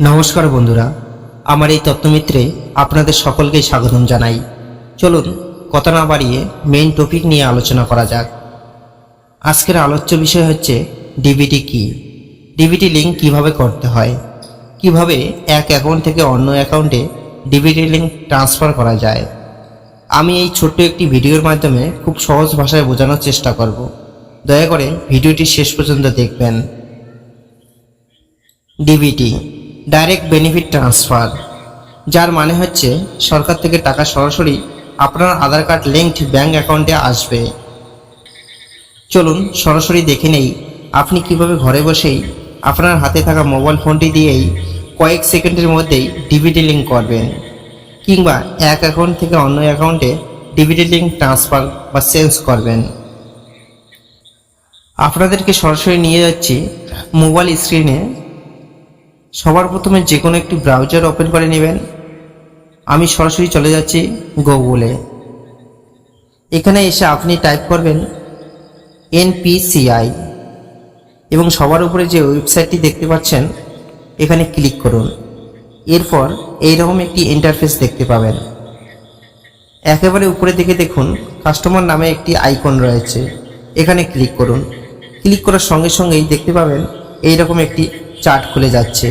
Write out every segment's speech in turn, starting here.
নমস্কার বন্ধুরা, আমার এই তথ্যমিত্রে আপনাদের সকলকেই স্বাগতম জানাই। চলুন কথা না বাড়িয়ে মেইন টপিক নিয়ে আলোচনা করা যাক। আজকের আলোচ্য বিষয় হচ্ছে ডিবিটি কি, ডিবিটি লিঙ্ক কিভাবে করতে হয়, কিভাবে এক অ্যাকাউন্ট থেকে অন্য অ্যাকাউন্টে ডিবিটি লিঙ্ক ট্রান্সফার করা যায়। আমি এই ছোট্ট একটি ভিডিওর মাধ্যমে খুব সহজ ভাষায় বোঝানোর চেষ্টা করব। দয়া করে ভিডিওটি শেষ পর্যন্ত দেখবেন। ডিবিটি ডাইরেক্ট বেনিফিট ট্রান্সফার, যার মানে হচ্ছে সরকার থেকে টাকা সরাসরি আপনার আধার কার্ড লিঙ্কড ব্যাঙ্ক অ্যাকাউন্টে আসবে। চলুন সরাসরি দেখে নেই আপনি কিভাবে ঘরে বসেই আপনার হাতে থাকা মোবাইল ফোনটি দিয়েই কয়েক সেকেন্ডের মধ্যেই ডিবিটি লিঙ্ক করবেন, কিংবা এক অ্যাকাউন্ট থেকে অন্য অ্যাকাউন্টে ডিবিটি লিঙ্ক ট্রান্সফার বা চেঞ্জ করবেন। আপনাদেরকে সরাসরি নিয়ে যাচ্ছি মোবাইল স্ক্রিনে। সবার প্রথমে যে কোনো একটি ব্রাউজার ওপেন করে নেবেন। আমি সরাসরি চলে যাচ্ছি গুগলে। এখানে এসে আপনি টাইপ করবেন NPCI এবং সবার উপরে যে ওয়েবসাইটটি দেখতে পাচ্ছেন এখানে ক্লিক করুন। এরপর এইরকম একটি ইন্টারফেস দেখতে পাবেন। একেবারে উপরে দিকে দেখুন কাস্টমার নামে একটি আইকন রয়েছে, এখানে ক্লিক করুন। ক্লিক করার সঙ্গে সঙ্গেই দেখতে পাবেন এইরকম একটি চার্ট খুলে যাচ্ছে।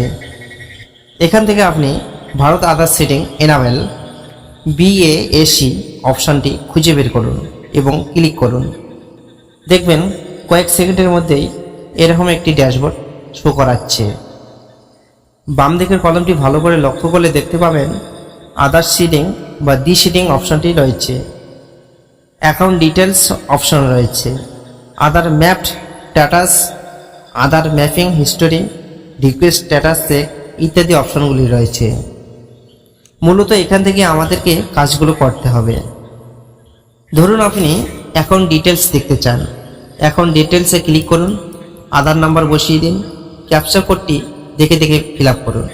এখান থেকে আপনি ভারত আধার সেটিং এনাবেল BAC অপশানটি খুঁজে বের করুন এবং ক্লিক করুন। দেখবেন কয়েক সেকেন্ডের মধ্যেই এরকম একটি ড্যাশবোর্ড শো করাচ্ছে। বাম দিকের কলমটি ভালো করে লক্ষ্য করলে দেখতে পাবেন আধার সিডিং বা দি সিডিং অপশানটি রয়েছে, অ্যাকাউন্ট ডিটেলস অপশান রয়েছে, Aadhaar mapped status, Aadhaar mapping history, request status check ইত্যাদি অপশানগুলি রয়েছে। মূলত এখান থেকে আমাদেরকে কাজগুলো করতে হবে। ধরুন আপনি অ্যাকাউন্ট ডিটেলস দেখতে চান, অ্যাকাউন্ট ডিটেলসে ক্লিক করুন, আধার নাম্বার বসিয়ে দিন, ক্যাপচা কোডটি দেখে দেখে ফিল আপ করুন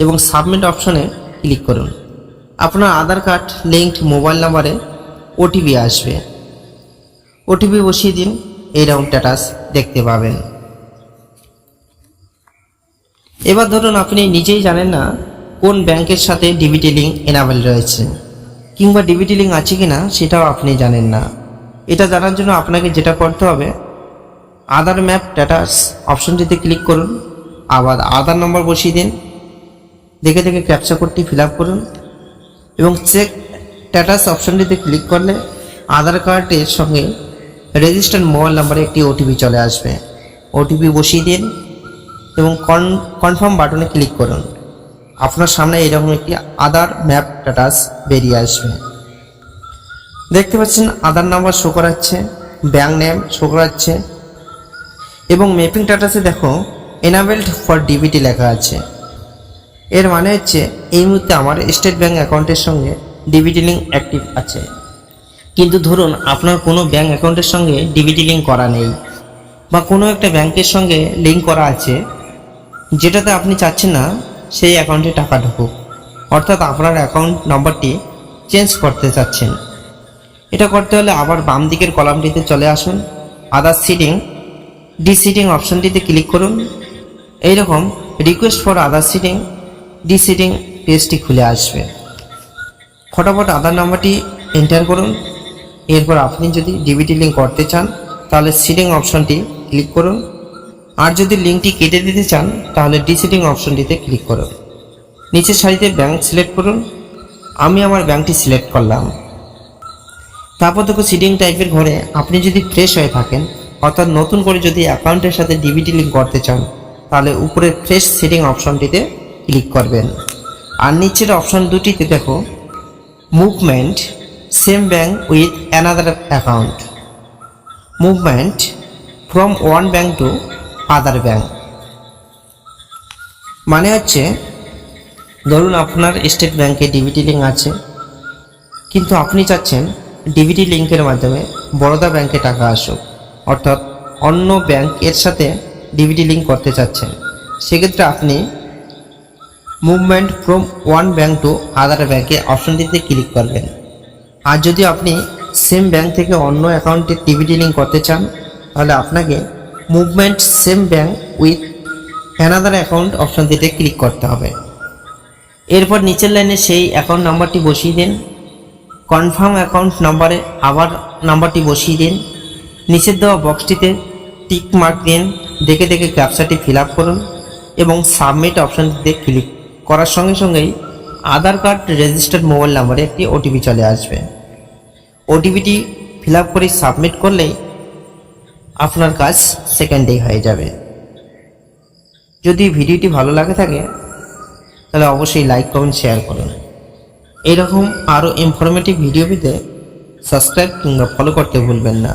এবং সাবমিট অপশনে ক্লিক করুন। আপনার আধার কার্ড লিঙ্কড মোবাইল নাম্বারে OTP আসবে, OTP বসিয়ে দিন, এইরকম স্ট্যাটাস দেখতে পাবেন। এবার ধরুন আপনি নিজেই জানেন না কোন ব্যাংকের সাথে ডিবিটি লিঙ্ক এনাবেল রয়েছে, কিংবা ডিবিটি লিঙ্ক আছে কিনা সেটাও আপনি জানেন না। এটা জানার জন্য আপনাকে যেটা করতে হবে, আধার ম্যাপ স্ট্যাটাস অপশনটিতে ক্লিক করুন, আবার আধার নম্বর বসিয়ে দিন, দেখে দেখে ক্যাপচা কোডটি ফিল আপ করুন এবং চেক স্ট্যাটাস অপশনটিতে ক্লিক করলে আধার কার্ডের সঙ্গে রেজিস্টার্ড মোবাইল নাম্বারে একটি OTP চলে আসবে। OTP বসিয়ে দিন এবং কনফার্ম বাটনে ক্লিক করুন। আপনার সামনে এরকম একটি আধার ম্যাপ স্ট্যাটাস বেরিয়ে আসবে। দেখতে পাচ্ছেন আধার নাম্বার শো করাচ্ছে, ব্যাঙ্ক নেম শো করাচ্ছে এবং ম্যাপিং স্ট্যাটাসে দেখো এনাবেলড ফর ডিবিটি লেখা আছে। এর মানে হচ্ছে এই মুহূর্তে আমার স্টেট ব্যাঙ্ক অ্যাকাউন্টের সঙ্গে ডিবিটি লিঙ্ক অ্যাক্টিভ আছে। কিন্তু ধরুন আপনার কোনো ব্যাঙ্ক অ্যাকাউন্টের সঙ্গে ডিবিটি লিঙ্ক করা নেই, বা কোনো একটা ব্যাংকের সঙ্গে লিঙ্ক করা আছে যেটাতে আপনি চাচ্ছেন না সেই অ্যাকাউন্টে টাকা ঢুকুক, অর্থাৎ আপনার অ্যাকাউন্ট নম্বরটি চেঞ্জ করতে চাচ্ছেন। এটা করতে হলে আবার বাম দিকের কলামটিতে চলে আসুন, আধার সিডিং ডি সিডিং অপশনটিতে ক্লিক করুন। এইরকম request for Aadhaar seeding D seeding পেজটি খুলে আসবে। ফটাফট আধার নাম্বারটি এন্টার করুন। এরপর আপনি যদি ডিবিটি লিঙ্ক করতে চান তাহলে সিডিং অপশনটি ক্লিক করুন, আর যদি লিঙ্কটি কেটে দিতে চান তাহলে ডিসিডিং অপশনটিতে ক্লিক করুন। নিচের সারিতে ব্যাংক সিলেক্ট করুন, আমি আমার ব্যাংকটি সিলেক্ট করলাম। তারপর দেখো সিডিং টাইপের ঘরে আপনি যদি ফ্রেশ হয়ে থাকেন, অর্থাৎ নতুন করে যদি অ্যাকাউন্টের সাথে ডিবিটি লিঙ্ক করতে চান তাহলে উপরে ফ্রেশ সিডিং অপশনটিতে ক্লিক করবেন। আর নিচের অপশন দুটিতে দেখো movement same bank with another account, movement from one bank to other bank. মানে হচ্ছে ধরুন আপনার স্টেট ব্যাংকে ডিবিটি লিঙ্ক আছে, কিন্তু আপনি চাচ্ছেন ডিবিটি লিঙ্কের মাধ্যমে বরোদা ব্যাংকে টাকা আসুক, অর্থাৎ অন্য ব্যাংকের সাথে ডিবিটি লিঙ্ক করতে চাচ্ছেন। সেক্ষেত্রে আপনি movement from one bank to other ব্যাংকে অপশনটিতে ক্লিক করবেন। আর যদি আপনি সেম ব্যাংক থেকে অন্য অ্যাকাউন্টে ডিবিটি লিঙ্ক করতে চান তাহলে আপনাকে movement same bank with another account অপশনটিতে ক্লিক করতে হবে। এরপর নিচের লাইনে সেই অ্যাকাউন্ট নাম্বারটি বসিয়ে দিন। কনফার্ম অ্যাকাউন্ট নাম্বারে আবার নাম্বারটি বসিয়ে দিন। নিচের দেওয়া বক্সটিতে টিক মার্ক দিন, দেখে দেখে ক্যাপচাটি ফিল আপ করুন এবং সাবমিট অপশনটিতে ক্লিক করার সঙ্গে সঙ্গেই আধার কার্ড রেজিস্টার্ড মোবাইল নাম্বারে একটি ওটিপি চলে আসবে। ওটিপিটি ফিল আপ করে সাবমিট করলেই আপনার কাজ সেকেন্ডেই হয়ে যাবে। যদি ভিডিওটি ভালো লাগে থাকে তাহলে অবশ্যই লাইক কমেন্ট শেয়ার করুন। এরকম আরও ইনফরমেটিভ ভিডিও পেতে সাবস্ক্রাইব কিংবা ফলো করতে ভুলবেন না।